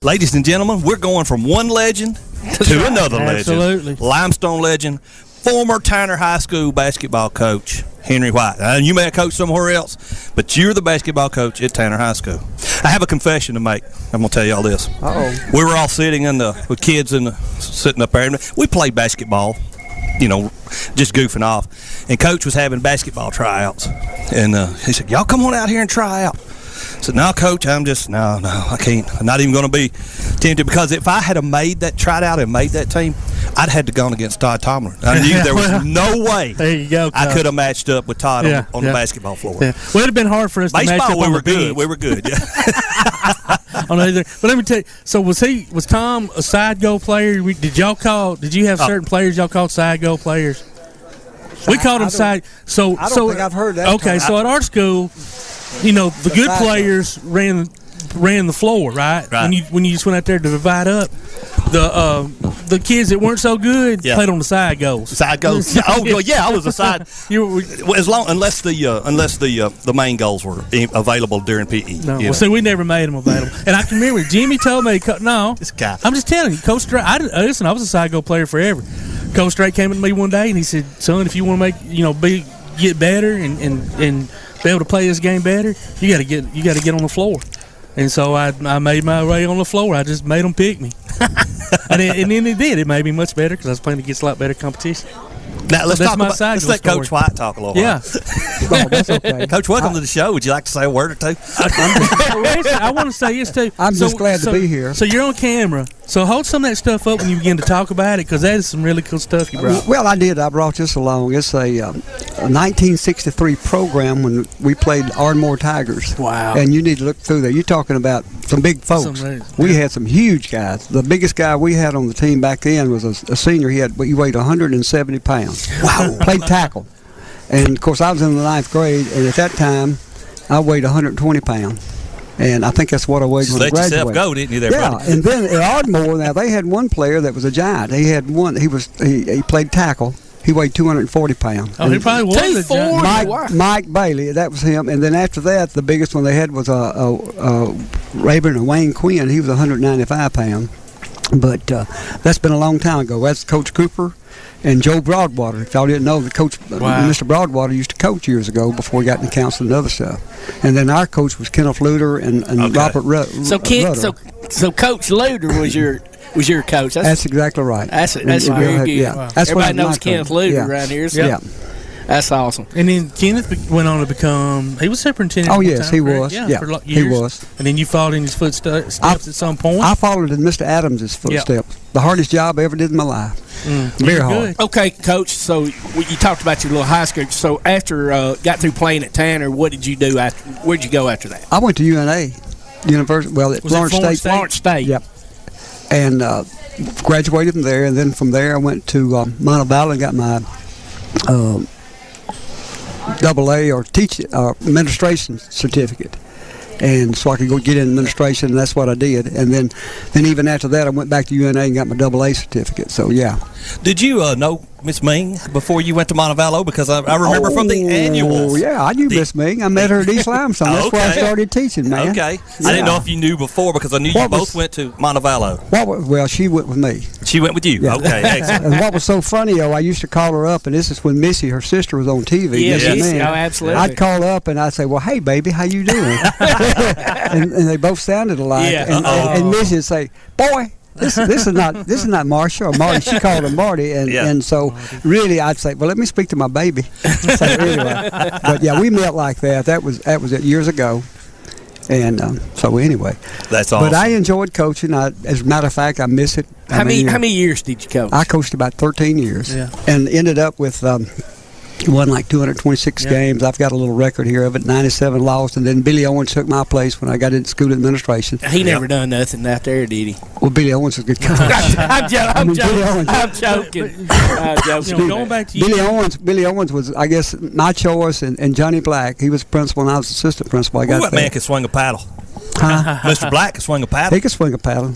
Ladies and gentlemen, we're going from one legend to another Absolutely. legend. Limestone legend, former Tanner High School basketball coach, Henry White. You may have coached somewhere else, but you're the basketball coach at Tanner High School. I have a confession to make. I'm going to tell you all this. Uh-oh. We were all sitting with kids sitting up there. And we played basketball, just goofing off. And Coach was having basketball tryouts. And he said, y'all come on out here and try out. I said, no, Coach, no, I can't. I'm not even going to be tempted, because if I had tried out and made that team, I'd had to gone against Todd Tomlin. I knew there was no way there you go, I could have matched up with Todd on the basketball floor. Yeah. Well, it'd have been hard for us to match up on the bench. We were good, yeah. But let me tell you, so was Tom a side goal player? Did you have certain players y'all called side goal players? We called them side. So I don't think I've heard that. Okay, so at our school, the good players ran the floor, right? When you just went out there to divide up, the kids that weren't so good played on the side goals. Side goals. Oh, well, yeah, I was a side. Unless the main goals were available during PE. No, well, see, we never made them available. And I can remember Jimmy told me, this guy. I'm just telling you, Coach Drake. Listen, I was a side goal player forever. Coach Drake came to me one day and he said, "Son, if you want to get better and be able to play this game better, you got to get on the floor." And so I made my way on the floor. I just made them pick me, and then it did. It made me much better because I was playing against a lot better competition. Now let's let Coach White talk a little while. Yeah. Oh, that's okay. Coach, welcome to the show. Would you like to say a word or two? I want to say this too. I'm just glad to be here. So you're on camera. So hold some of that stuff up when you begin to talk about it, because that is some really cool stuff you brought. Well, I did. I brought this along. It's a 1963 program when we played Ardmore Tigers. Wow. And you need to look through there. You're talking about some big folks. We had some huge guys. The biggest guy we had on the team back then was a senior. He weighed 170 pounds. Wow. Played tackle. And, of course, I was in the 9th grade, and at that time, I weighed 120 pounds. And I think that's what I weighed when I graduated. Let yourself go, didn't you, there, yeah, buddy? and then at Ardmore, now, they had one player that was a giant. He had one. He played tackle. He weighed 240 pounds. Oh, he probably was a giant. Mike Bailey, that was him. And then after that, the biggest one they had was Rayburn and Wayne Quinn. He was 195 pounds. But that's been a long time ago. That's Coach Cooper and Joe Broadwater. If y'all didn't know, Mr. Broadwater used to coach years ago before he got into council and other stuff. And then our coach was Kenneth Luter and Robert Rutter. So Coach Luter was your coach. That's exactly right. That's very good. Yeah. Wow. That's everybody knows Kenneth Luter around here. So yeah. That's awesome. And then Kenneth went on to become, he was superintendent. Oh, yes, he was. Yeah, for years. He was. And then you followed in his footsteps at some point. I followed in Mr. Adams' footsteps. The hardest job I ever did in my life. Very hard. Okay, Coach, so you talked about your little high school. So after got through playing at Tanner, what did you do where'd you go after that? I went to UNA, University, at Florence State. Yep. And graduated from there, and then from there I went to Montevallo and got my AA or administration certificate, and so I could go get in administration, and that's what I did. And then even after that, I went back to UNA and got my AA certificate. So yeah. Did you know Miss Ming before you went to Montevallo? Because I remember from the annuals. Oh yeah, I knew Miss Ming. I met her at East Limestone. That's where I started teaching, man. Okay. Yeah. I didn't know if you knew before, because I knew you both went to Montevallo. Well, she went with me. She went with you. Yeah. Okay, excellent. And what was so funny, I used to call her up, and this is when Missy, her sister, was on TV. Yes. Absolutely. I'd call her up and I'd say, "Well, hey, baby, how you doing?" and they both sounded alike. Yeah. And Missy would say, "Boy, this is not Marsha or Marty." She called her Marty, and so really I'd say, "Well, let me speak to my baby." So anyway, but yeah, we met like that. That was it years ago. And so anyway, that's awesome. But I enjoyed coaching. As a matter of fact, I miss it. How many years did you coach? I coached about 13 years, and ended up with won like 226 games. I've got a little record here of it. 97 lost, and then Billy Owens took my place when I got into school administration. He never done nothing out there, did he? Well, Billy Owens was a good coach. I'm joking. Going back to Billy Owens was, I guess, my choice, and Johnny Black. He was principal, and I was assistant principal. That man could swing a paddle. Mr. Black can swing a paddle. He could swing a paddle.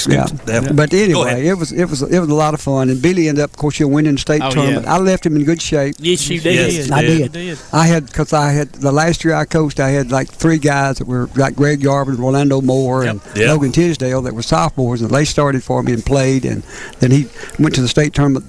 Yeah. But anyway, it was a lot of fun. And Billy ended up, of course, winning the state tournament. Yeah. I left him in good shape. Yes, you did. Yes, I you did. Because I had the last year I coached, I had like 3 guys that were like Greg Yarvin, Orlando Moore, and Logan Tisdale that were sophomores, and they started for me and played. And then he went to the state tournament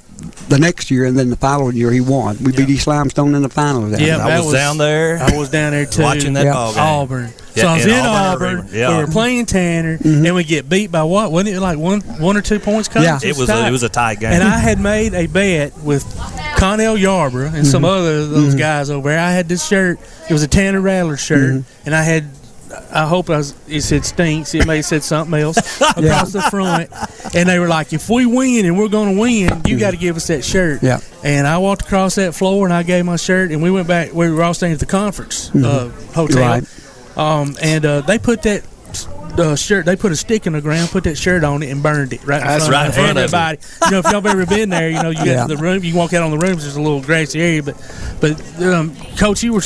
the next year, and then the following year he won. We beat East Limestone in the finals. I was down there. I was down there too. Watching that ball game. Auburn. Yeah, So I was in Auburn. We were playing Tanner, and we get beat by what? Wasn't it like one or 2 points? Coach? Yeah. It was a tie game. And I had made a bet with Connell Yarborough and some other of those guys over there. I had this shirt. It was a Tanner Rattler shirt, and I had. I hope it said Stinks. It may have said something else across the front. And they were like, if we win and we're going to win, you got to give us that shirt. Yeah. And I walked across that floor and I gave my shirt, and we went back. We were all staying at the conference hotel. Right. And they put that shirt. They put a stick in the ground, put that shirt on it, and burned it right in front of everybody. If y'all ever been there, you get to the room. You can walk out on the rooms. There's a little grassy area, but Coach, you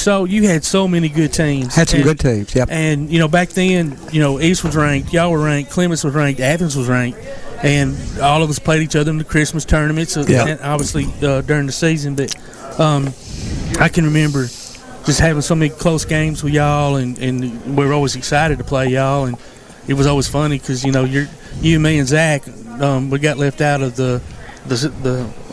had so many good teams. Had some good teams. Yep. And back then, East was ranked, y'all were ranked, Clements was ranked, Athens was ranked, and all of us played each other in the Christmas tournaments. And obviously during the season, but I can remember just having so many close games with y'all, and we were always excited to play y'all, and it was always funny because you, me, and Zach, we got left out of the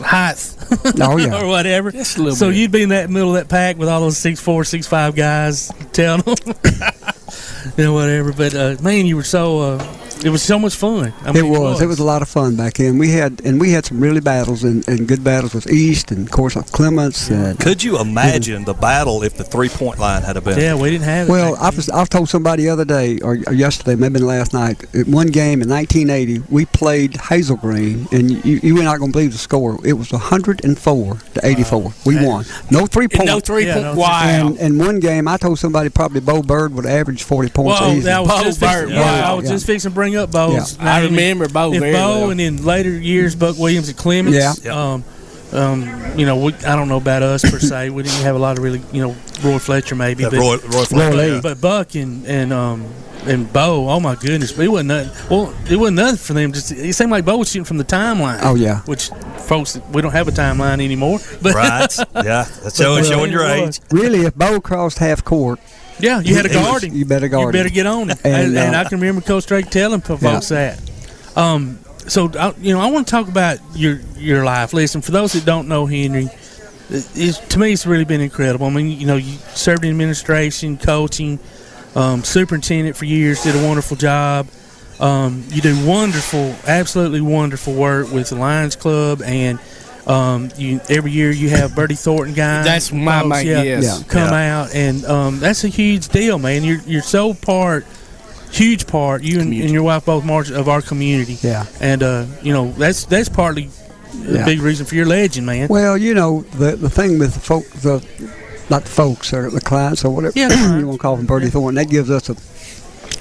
height or whatever. Just a little so bit. you'd be in that middle of that pack with all those 6'4", 6'5" guys telling them, whatever. But man, you were so. It was so much fun. It was a lot of fun back then. We had some really battles and good battles with East and of course with Clements. And, could you imagine the battle if the 3-point line had been? Yeah, we didn't have it. Well, I told somebody the other day or yesterday, maybe last night, at one game in 1980, we played Hazel Green, and you were not going to believe the score. It was 104 to 84. We won. No 3-point. No 3-point. Wow. And one game, I told somebody probably Bo Bird would average 40 points easy. That was I was just fixing to bring up Bo's name. I remember Bo very well. And in later years, Buck Williams and Clements. Yeah. I don't know about us per se. We didn't have a lot of really, Roy Fletcher maybe, Roy Fletcher. But Buck and Bo, oh my goodness, it wasn't nothing. Well, it wasn't nothing for them. Just it seemed like Bo was shooting from the timeline. Oh yeah. Which folks, we don't have a timeline anymore. But right. Yeah. That's showing your age. Really, if Bo crossed half court. Yeah, you had to guard him. You better guard him. You better get on him. And I can remember Coach Drake telling folks that. So I want to talk about your life. Listen, for those that don't know Henry, to me it's really been incredible. I mean, you served in administration, coaching, superintendent for years, did a wonderful job. You do wonderful, absolutely wonderful work with the Lions Club, and every year you have Bertie Thornton guys. That's my mate. Yes. Come out, and that's a huge deal, man. You're so huge part. You and your wife both March of our community. Yeah. And that's partly a big reason for your legend, man. Well, the thing with not the folks or the clients or whatever you want to call them, Bertie Thornton, that gives us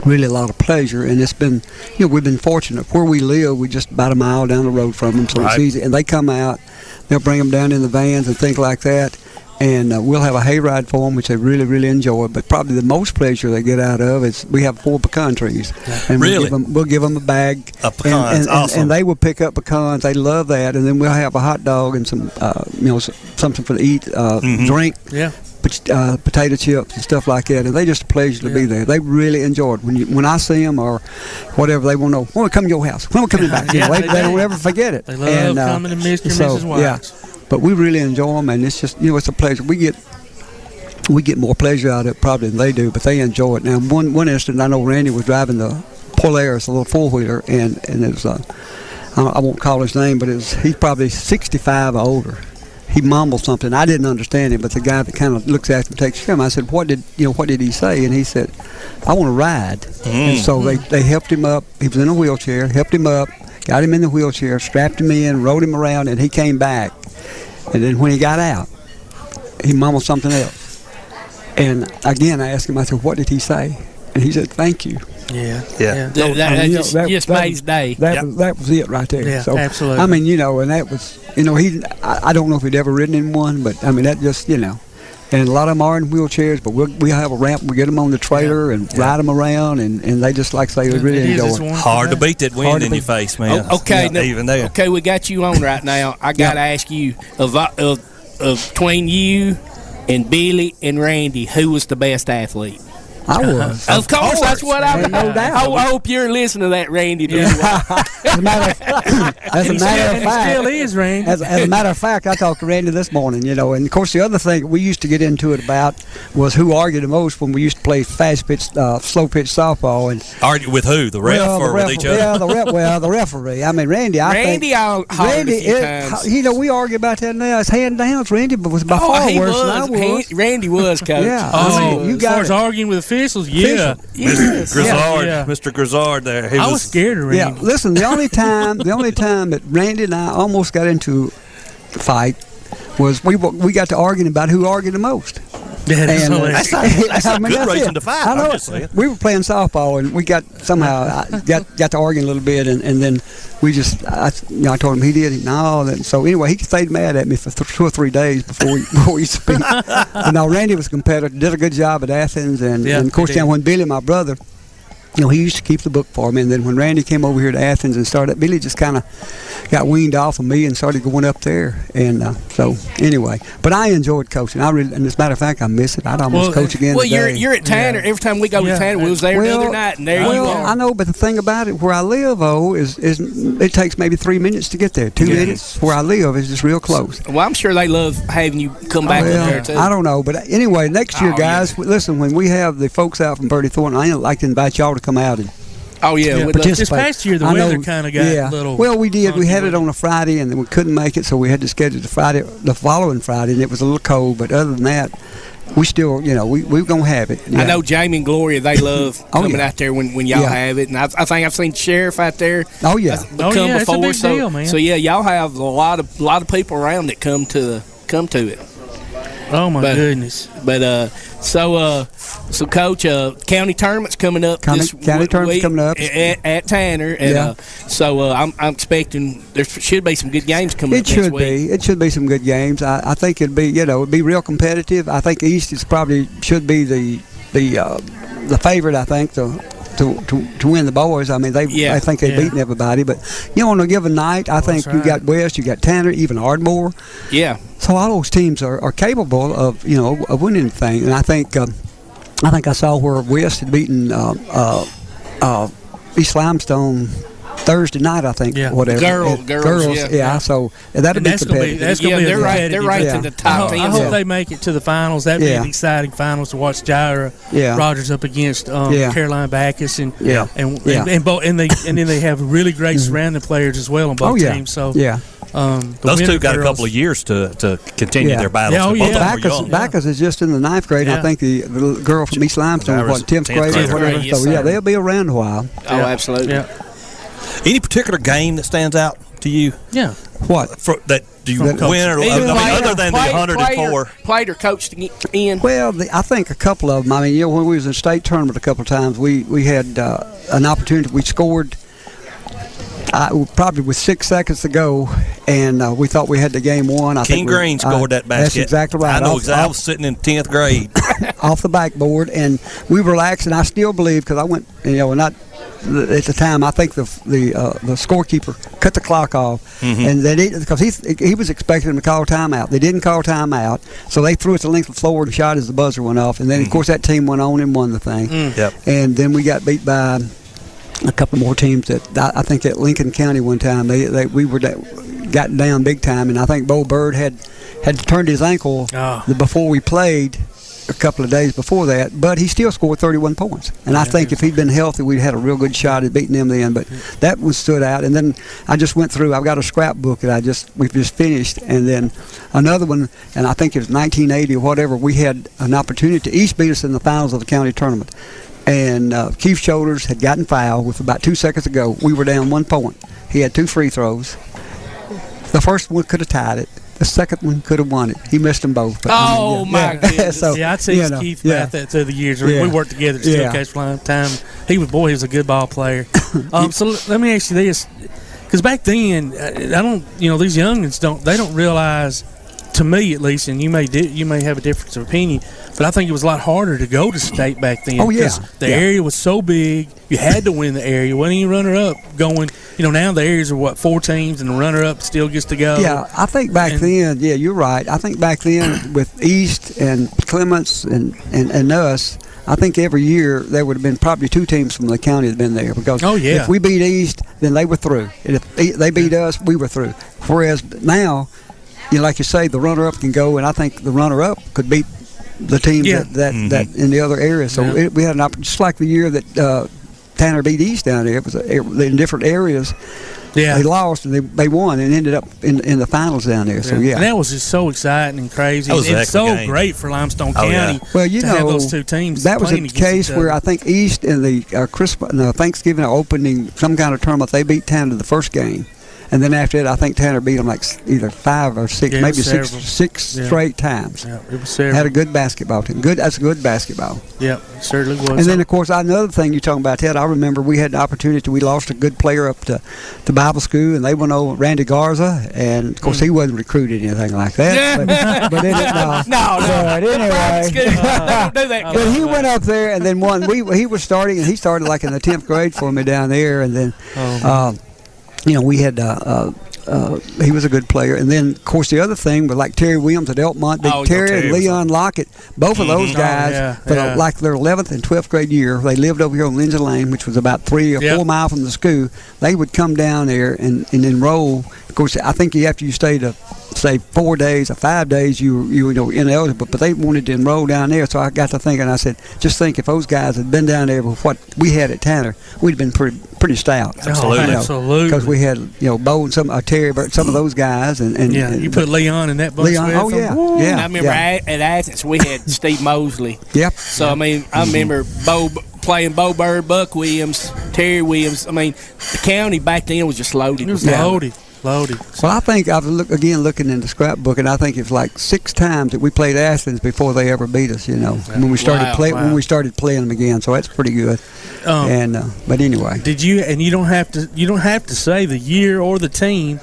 really a lot of pleasure, and it's been, we've been fortunate. Where we live, we just about a mile down the road from them, so it's easy. And they come out, they'll bring them down in the vans and things like that, and we'll have a hayride for them, which they really, really enjoy. But probably the most pleasure they get out of is we have 4 pecan trees, and we'll give them a bag of pecans, awesome. And they will pick up pecans. They love that, and then we'll have a hot dog and some, something for to eat, drink. Yeah. Potato chips and stuff like that, and they just a pleasure to be there. They really enjoy it. When I see them or whatever, they want to know, when we come to your house, when we coming back. They don't ever forget it. They love coming to Mr. and Mrs. White. Yeah, but we really enjoy them, and it's just it's a pleasure. We get more pleasure out of it probably than they do, but they enjoy it. Now, one instant, I know Randy was driving the Polaris, a little 4-wheeler, and it was I won't call his name, but he's probably 65 or older. He mumbled something. I didn't understand it, but the guy that kind of looks after him takes care of him. I said, what did he say? And he said, I want to ride. And so they helped him up. He was in a wheelchair, helped him up, got him in the wheelchair, strapped him in, rode him around, and he came back. And then when he got out, he mumbled something else. And again, I asked him, I said, what did he say? And he said, thank you. Yeah. That just made his day. That was it right there. Yeah, so, absolutely. I mean, and that was, I don't know if he'd ever ridden in one, but I mean, that just, and and a lot of them are in wheelchairs, but we have a ramp. We get them on the trailer and ride them around, and they just like say they really enjoy it. Hard to beat that wind in your face, man. Okay, even there. Okay, we got you on right now. I got to ask you, of between you and Billy and Randy, who was the best athlete? I was. Of course, that's what I Ain't no doubt. I hope you're listening to that, Randy. As a matter of fact, Still is, Randy. As a matter of fact, I talked to Randy this morning, and of course the other thing we used to get into it about was who argued the most when we used to play fast pitch, slow pitch softball. And argue with who? The ref or with each other? Yeah, the referee. I mean, Randy. I'll Randy, we argue about that now. It's hand downs. Randy was by far worse than I was. Randy was, Coach. Yeah, you got as far as arguing with officials, yeah. Mr. Grizzard there. I was scared of Randy. Yeah, listen, the only time that Randy and I almost got into a fight was we got to arguing about who argued the most. That's a good reason to fight. I know. We were playing softball, and we got to arguing a little bit, and then we just I told him he did it. No, so anyway, he stayed mad at me for 2 or 3 days before we speak. And now Randy was a competitor, did a good job at Athens, and of course then when Billy, my brother, he used to keep the book for me, and then when Randy came over here to Athens and started, Billy just kind of got weaned off of me and started going up there, and so anyway. But I enjoyed coaching. And as a matter of fact, I miss it. I'd almost coach again today. Well, you're at Tanner. Every time we go to Tanner, we was there the other night, and there you are. I know, but the thing about it, where I live, is it takes maybe 3 minutes to get there. 2 minutes. Where I live is just real close. Well, I'm sure they love having you come back up there, too. I don't know, but anyway, next year, guys, listen, when we have the folks out from Bertie Thornton, I'd like to invite y'all to come out and participate. This past year, the weather kind of got a little. Well, we did. We had it on a Friday, and then we couldn't make it, so we had to schedule the following Friday, and it was a little cold. But other than that, we still, we're gonna have it. Yeah. I know Jamie and Gloria, they love coming out there when y'all have it, and I think I've seen the sheriff out there. Oh yeah, come before. It's a big deal, man. So y'all have a lot of people around that come to it. Oh my goodness! But so Coach, county tournament's coming up. County tournament's coming up at Tanner, and so I'm expecting there should be some good games coming up next week. It should be some good games. I think it'd be real competitive. I think East should be the favorite. I think to win the boys. I mean, I think they've beaten everybody. But on a given night, I think you got West, you got Tanner, even Ardmore. Yeah. So all those teams are capable of of winning the thing. And I think I saw where West had beaten East Limestone Thursday night, I think. Yeah. Whatever. Girls. Yeah. So that'll be competitive. They're right to the top teams. I hope they make it to the finals. That'd be an exciting finals to watch Jaira Rogers up against Caroline Backus, and then they have really great surrounding players as well on both teams. So those two got a couple of years to continue their battles. Backus is just in the 9th grade. I think the little girl from East Limestone was 10th grade or whatever. Yes, so they'll be around a while. Oh, absolutely. Yeah. Any particular game that stands out to you? Yeah. What? That you win, or other than the 104? Played or coached in? Well, I think a couple of them. I mean, when we was in state tournament a couple of times, we had an opportunity. We scored probably with 6 seconds to go, and we thought we had the game won. King Green scored that basket. That's exactly right. I know exactly. I was sitting in 10th grade. Off the backboard, and we relaxed, and I still believe, because I went, not at the time, I think the scorekeeper cut the clock off, and because he was expecting them to call timeout. They didn't call timeout, so they threw it to the length of the floor and shot as the buzzer went off, and then of course that team went on and won the thing. And then we got beat by a couple more teams that I think at Lincoln County one time we were got down big time, and I think Bo Bird had turned his ankle before we played a couple of days before that, but he still scored 31 points. And I think if he'd been healthy, we'd had a real good shot at beating them then. But that one stood out. And then I just went through. I've got a scrapbook that we've just finished, and then another one. And I think it was 1980 or whatever. We had an opportunity to East beat us in the finals of the county tournament. And Keith Shoulders had gotten fouled with about 2 seconds to go. We were down 1 point. He had 2 free throws. The first one could have tied it. The second one could have won it. He missed them both. My goodness. So, I'd see Keith Math through the years. We worked together at Steelcase for a long time. He was a good ball player. So let me ask you this, because back then, these youngins don't realize to me at least, and you may have a difference of opinion, but I think it was a lot harder to go to state back then. Oh, yeah. 'cause the area was so big, you had to win the area. Wasn't even runner-up going. Now the areas are 4 teams, and the runner-up still gets to go. Yeah, I think back then. Yeah, you're right. I think back then with East and Clements and us. I think every year there would have been probably 2 teams from the county that had been there because if we beat East, then they were through. And if they beat us, we were through. Whereas now, like you say, the runner-up can go, and I think the runner-up could beat the teams that in the other area. So we had an opportunity, just like the year that Tanner beat East down there. It was in different areas. Yeah. They lost and they won and ended up in the finals down there. So and that was just so exciting and crazy. That was it's so game. Great for Limestone County. Well, to have those 2 teams. That was a playing against case each where other. I think East in the Thanksgiving opening some kind of tournament, they beat Tanner the first game. And then after that, I think Tanner beat them like either 5 or 6, maybe six straight times. Yeah, it was several. Had a good basketball team. That's good basketball. Yeah, it certainly was. And then, of course, another thing you're talking about, Ted, I remember we had the opportunity. We lost a good player up to Bible school, and they went over Randy Garza. And, of course, he wasn't recruited or anything like that. But anyway. Don't do that. But he went up there and then won. He was starting, and he started like in the 10th grade for me down there. And then we had he was a good player. And then, of course, the other thing was like Terry Williams at Elkmont, Terry and Leon Lockett, both of those guys, like their 11th and 12th grade year, they lived over here on Lindsay Lane, which was about 3 or 4 miles from the school. They would come down there and enroll. Of course, I think after you stayed say 4 days or 5 days, you were ineligible, but they wanted to enroll down there. So I got to thinking, I said, just think if those guys had been down there with what we had at Tanner, we'd have been pretty stout. Absolutely. Because we had Bo and Terry, some of those guys, and you put Leon in that bunch. Leon, yeah. I remember at Athens we had Steve Mosley. Yep. So I remember playing Bo Bird, Buck Williams, Terry Williams. I mean, the county back then was just loaded. It was loaded. Well, I think I was looking in the scrapbook, and I think it's like 6 times that we played Athens before they ever beat us. When we started when we started playing them again. So that's pretty good. But anyway, did you? And you don't have to say the year or the team,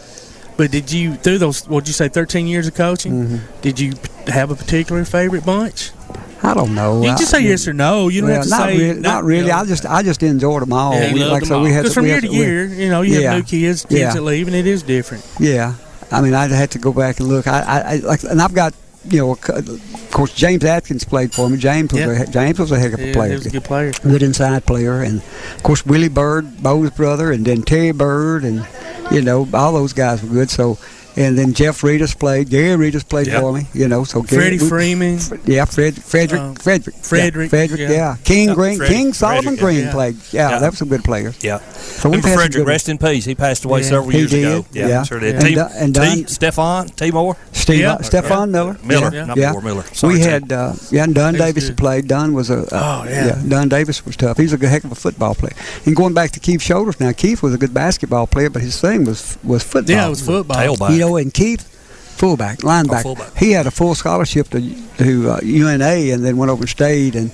but did you through those? What'd you say? 13 years of coaching. Did you have a particular favorite bunch? I don't know. You just say yes or no. You don't have to say. Not really. I just enjoyed them all. Because from year to year, you have new kids that leave, and it is different. Yeah, I mean, I'd have to go back and look. And I've got of course, James Atkins played for me. James was a heck of a player. He was a good player. Good inside player, and of course Willie Bird, Bo's brother, and then Terry Bird, and all those guys were good. So. And then Jeff Reedus played. Gary Reedus played for me. So Freddie Freeman. Frederick. Yeah. King Green. King Solomon Green played. Yeah, that was some good players. Yeah. So we've had Frederick, rest in peace. He passed away several years ago. Yeah, sure did. And Stefan Miller. Miller. Sorry, we had and Dunn Davis played. Dunn was Dunn Davis was tough. He's a heck of a football player. And going back to Keith Shoulders now, Keith was a good basketball player, but his thing was football. Yeah, it was football. Tailback. And Keith, linebacker. He had a full scholarship to UNA, and then went over and stayed. And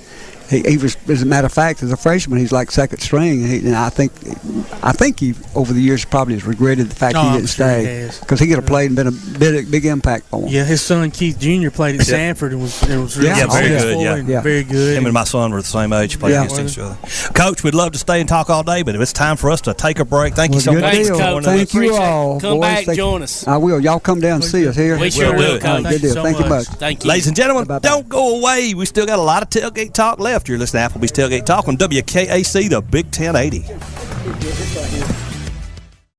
he was, as a matter of fact, as a freshman, he's like second string. And I think he over the years probably has regretted the fact he didn't stay, because he could have played and been a big impact for him. Yeah, his son Keith Jr. played at Sanford and was really very good. Very good. Him and my son were the same age, played against each other. Coach, we'd love to stay and talk all day, but it's time for us to take a break. Thank you so much. Thanks, Coach. Thank you all. Come back and join us. I will. Y'all come down and see us here. We sure will, Coach. Good deal. Thank you much. Thank you. Ladies and gentlemen, don't go away. We still got a lot of tailgate talk left. You're listening to Applebee's Tailgate Talk on WKAC, the Big 1080.